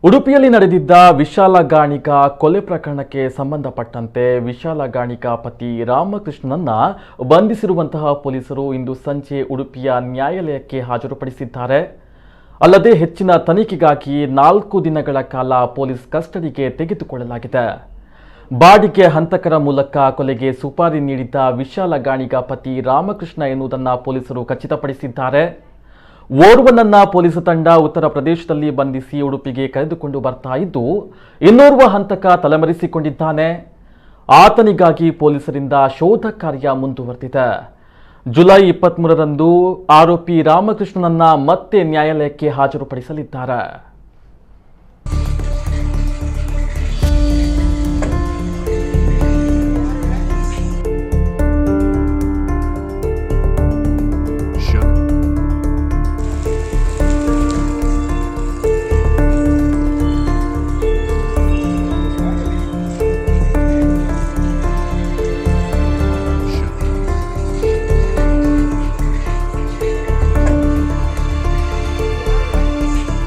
ಉಡುಪಿಯಲ್ಲಿ ನಡೆದಿದ್ದ ವಿಶಾಲ ಗಾಣಿಗ ಕೊಲೆ ಪ್ರಕರಣಕ್ಕೆ ಸಂಬಂಧಪಟ್ಟಂತೆ ವಿಶಾಲ ಗಾಣಿಗ ಪತಿ ರಾಮಕೃಷ್ಣನನ್ನ ಬಂಧಿಸಿರುವಂತಹ ಪೊಲೀಸರು ಇಂದು ಸಂಜೆ ಉಡುಪಿಯ ನ್ಯಾಯಾಲಯಕ್ಕೆ ಹಾಜರುಪಡಿಸಿದ್ದಾರೆ. ಅಲ್ಲದೆ ಹೆಚ್ಚಿನ ತನಿಖೆಗಾಗಿ 4 ದಿನಗಳ ಕಾಲ ಪೊಲೀಸ್ ಕಸ್ಟಡಿಗೆ ತೆಗೆದುಕೊಳ್ಳಲಾಗಿದೆ. ಬಾಡಿಗೆ ಹಂತಕರ ಮೂಲಕ ಕೊಲೆಗೆ ಸುಪಾರಿ ನೀಡಿದ್ದ ವಿಶಾಲ ಗಾಣಿಗ ಪತಿ ರಾಮಕೃಷ್ಣ ಎನ್ನುವುದನ್ನು ಪೊಲೀಸರು ಖಚಿತಪಡಿಸಿದ್ದಾರೆ. ಓರ್ವನನ್ನ ಪೊಲೀಸ್ ತಂಡ ಉತ್ತರ ಪ್ರದೇಶದಲ್ಲಿ ಬಂಧಿಸಿ ಉಡುಪಿಗೆ ಕರೆದುಕೊಂಡು ಬರ್ತಾ ಇದ್ದು, ಇನ್ನೋರ್ವ ಹಂತಕ ತಲೆಮರೆಸಿಕೊಂಡಿದ್ದಾನೆ. ಆತನಿಗಾಗಿ ಪೊಲೀಸರಿಂದ ಶೋಧ ಕಾರ್ಯ ಮುಂದುವರೆದಿದೆ. ಜುಲೈ 23ರಂದು ಆರೋಪಿ ರಾಮಕೃಷ್ಣನನ್ನ ಮತ್ತೆ ನ್ಯಾಯಾಲಯಕ್ಕೆ ಹಾಜರುಪಡಿಸಲಿದ್ದಾರೆ.